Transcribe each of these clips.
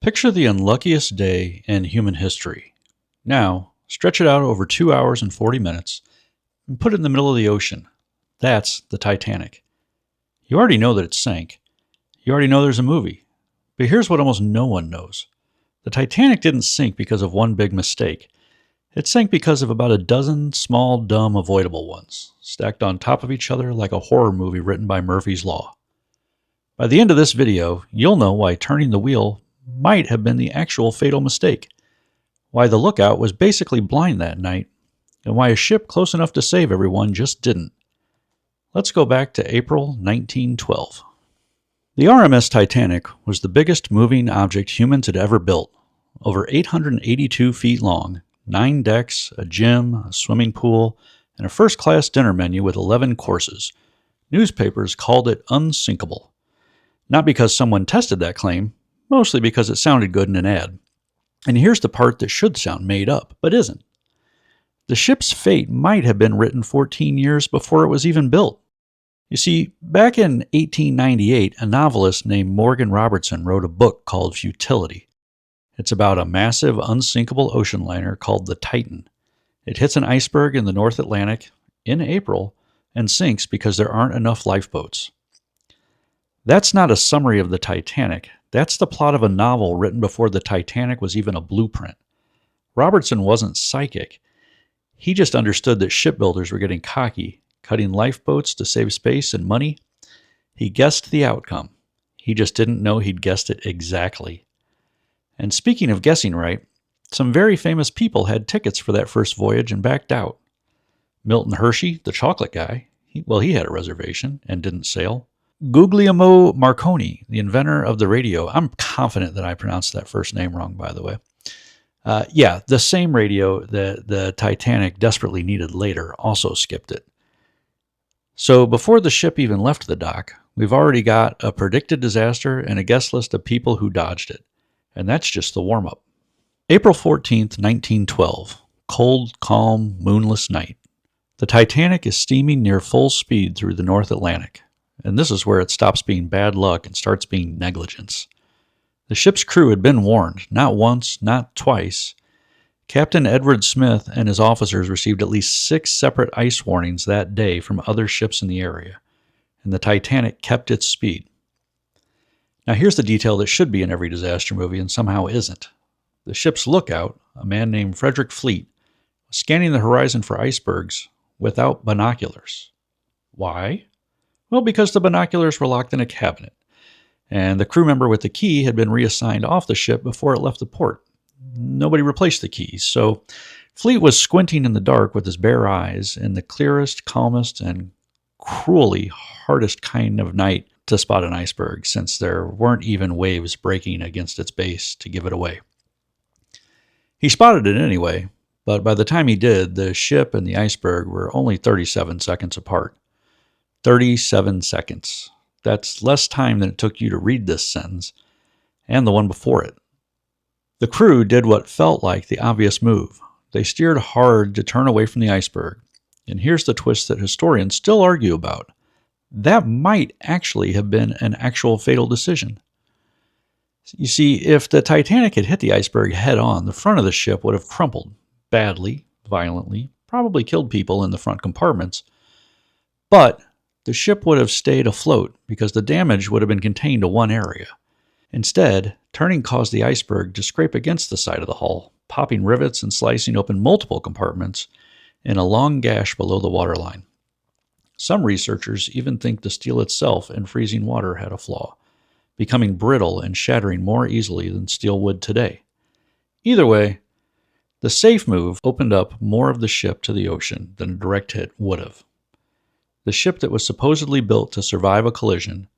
Picture the unluckiest day in human history. Now, stretch it out over 2 hours and 40 minutes and put it in the middle of the ocean. That's the Titanic. You already know that it sank. You already know there's a movie. But here's what almost no one knows. The Titanic didn't sink because of one big mistake. It sank because of about a dozen small, dumb, avoidable ones, stacked on top of each other like a horror movie written by Murphy's Law. By the end of this video, you'll know why turning the wheel might have been the actual fatal mistake, why the lookout was basically blind that night, and why a ship close enough to save everyone just didn't. Let's go back to April 1912. The RMS Titanic was the biggest moving object humans had ever built, over 882 feet long, 9 decks, a gym, a swimming pool, and a first-class dinner menu with 11 courses. Newspapers called it unsinkable. Not because someone tested that claim, mostly because it sounded good in an ad. And here's the part that should sound made up, but isn't. The ship's fate might have been written 14 years before it was even built. You see, back in 1898, a novelist named Morgan Robertson wrote a book called Futility. It's about a massive, unsinkable ocean liner called the Titan. It hits an iceberg in the North Atlantic in April and sinks because there aren't enough lifeboats. That's not a summary of the Titanic. That's the plot of a novel written before the Titanic was even a blueprint. Robertson wasn't psychic. He just understood that shipbuilders were getting cocky, cutting lifeboats to save space and money. He guessed the outcome. He just didn't know he'd guessed it exactly. And speaking of guessing right, some very famous people had tickets for that first voyage and backed out. Milton Hershey, the chocolate guy, he had a reservation and didn't sail. Guglielmo Marconi, the inventor of the radio. I'm confident that I pronounced that first name wrong, by the way. The same radio that the Titanic desperately needed later also skipped it. So before the ship even left the dock, we've already got a predicted disaster and a guest list of people who dodged it. And that's just the warm-up. April 14th, 1912. Cold, calm, moonless night. The Titanic is steaming near full speed through the North Atlantic. And this is where it stops being bad luck and starts being negligence. The ship's crew had been warned, not once, not twice. Captain Edward Smith and his officers received at least 6 separate ice warnings that day from other ships in the area, and the Titanic kept its speed. Now here's the detail that should be in every disaster movie and somehow isn't. The ship's lookout, a man named Frederick Fleet, was scanning the horizon for icebergs without binoculars. Why? Well, because the binoculars were locked in a cabinet, and the crew member with the key had been reassigned off the ship before it left the port. Nobody replaced the keys, so Fleet was squinting in the dark with his bare eyes in the clearest, calmest, and cruelly hardest kind of night to spot an iceberg, since there weren't even waves breaking against its base to give it away. He spotted it anyway, but by the time he did, the ship and the iceberg were only 37 seconds apart. 37 seconds. That's less time than it took you to read this sentence, and the one before it. The crew did what felt like the obvious move. They steered hard to turn away from the iceberg. And here's the twist that historians still argue about. That might actually have been an actual fatal decision. You see, if the Titanic had hit the iceberg head-on, the front of the ship would have crumpled badly, violently, probably killed people in the front compartments. But the ship would have stayed afloat because the damage would have been contained to one area. Instead, turning caused the iceberg to scrape against the side of the hull, popping rivets and slicing open multiple compartments in a long gash below the waterline. Some researchers even think the steel itself in freezing water had a flaw, becoming brittle and shattering more easily than steel would today. Either way, the safe move opened up more of the ship to the ocean than a direct hit would have. The ship that was supposedly built to survive a collision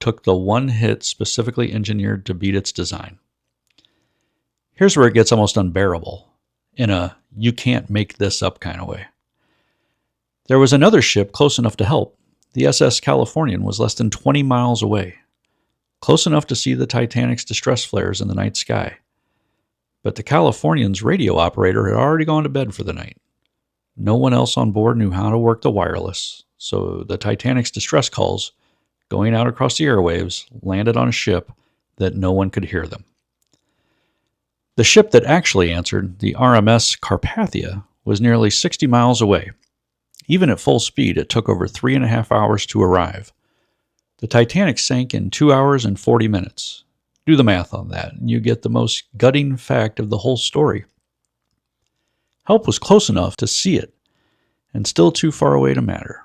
took the one hit specifically engineered to beat its design. Here's where it gets almost unbearable, in a you can't make this up kind of way. There was another ship close enough to help. The SS Californian was less than 20 miles away, close enough to see the Titanic's distress flares in the night sky. But the Californian's radio operator had already gone to bed for the night. No one else on board knew how to work the wireless, so the Titanic's distress calls going out across the airwaves, landed on a ship that no one could hear them. The ship that actually answered, the RMS Carpathia, was nearly 60 miles away. Even at full speed, it took over 3.5 hours to arrive. The Titanic sank in 2 hours and 40 minutes. Do the math on that, and you get the most gutting fact of the whole story. Help was close enough to see it, and still too far away to matter.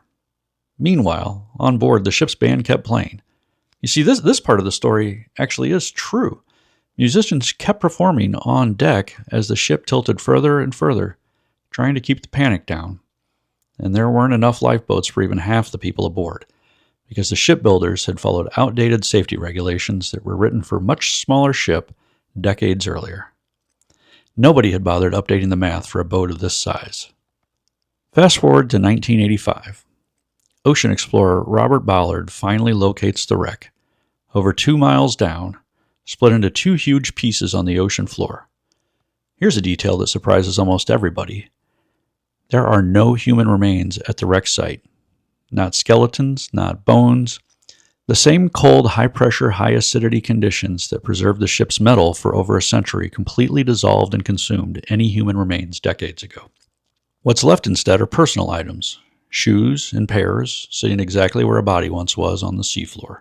Meanwhile, on board, the ship's band kept playing. You see, this part of the story actually is true. Musicians kept performing on deck as the ship tilted further and further, trying to keep the panic down. And there weren't enough lifeboats for even half the people aboard, because the shipbuilders had followed outdated safety regulations that were written for a much smaller ship decades earlier. Nobody had bothered updating the math for a boat of this size. Fast forward to 1985. Ocean explorer Robert Ballard finally locates the wreck, over 2 miles down, split into 2 huge pieces on the ocean floor. Here's a detail that surprises almost everybody. There are no human remains at the wreck site. Not skeletons, not bones. The same cold, high-pressure, high-acidity conditions that preserved the ship's metal for over a century completely dissolved and consumed any human remains decades ago. What's left instead are personal items, shoes and pairs sitting exactly where a body once was on the seafloor.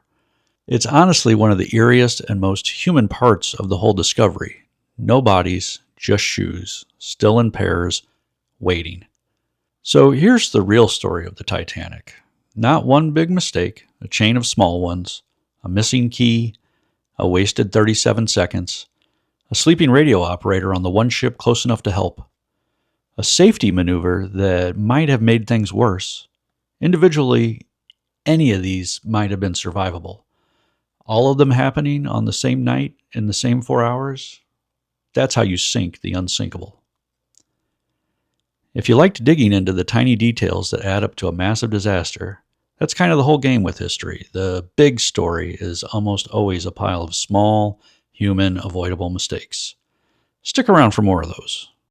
It's honestly one of the eeriest and most human parts of the whole discovery. No bodies, just shoes, still in pairs, waiting. So here's the real story of the Titanic. Not one big mistake, a chain of small ones, a missing key, a wasted 37 seconds, a sleeping radio operator on the one ship close enough to help, a safety maneuver that might have made things worse. Individually, any of these might have been survivable. All of them happening on the same night in the same 4 hours? That's how you sink the unsinkable. If you liked digging into the tiny details that add up to a massive disaster, that's kind of the whole game with history. The big story is almost always a pile of small, human, avoidable mistakes. Stick around for more of those.